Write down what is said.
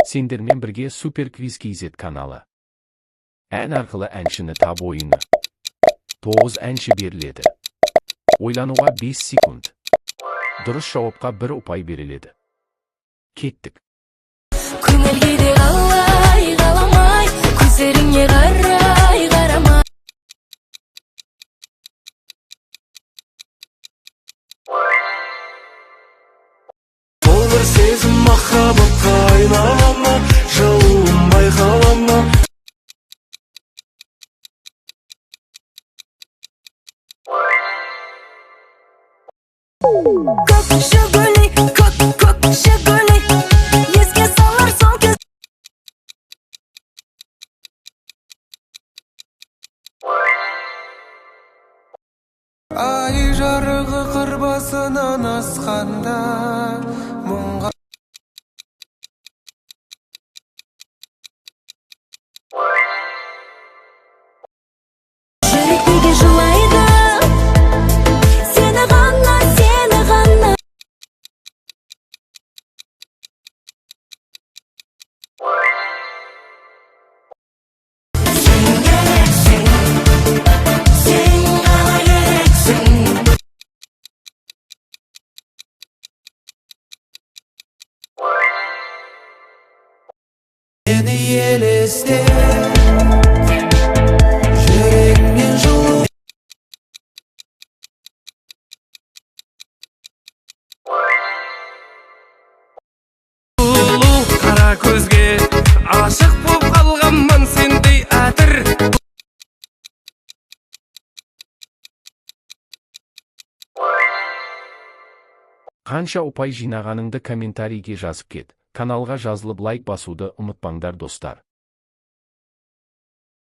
Сендермен бірге Супер Квиз KZ каналы. Ән арқылы әншіні табу ойыны. 9 әнші беріледі. Ойлануға 5 секунд. Дұрыс жауапқа 1 ұпай беріледі. Кеттік. Көңілге де қалай қаламай, көздеріңе қарай қарамай. Бұл бір сезім махаббатқа айнала ма, жылуын байқала ма? Көк шөбөлей, көк шөбөлей, еске салар сол кез. Ай жарығы қыр басынан асқанда мұңға. Жүрек неге жылайды, сені ғана, сені ғана. Сен керексің, сен ғана керексің. Сені елесте жүрегімнен жылу. Сұлу қара көзге ашық боп қалғанмын сендей әтір. Қанша ұпай жинағаныңды комментарийге жазып кет. Каналға жазылып лайк басуды ұмытпаңдар достар.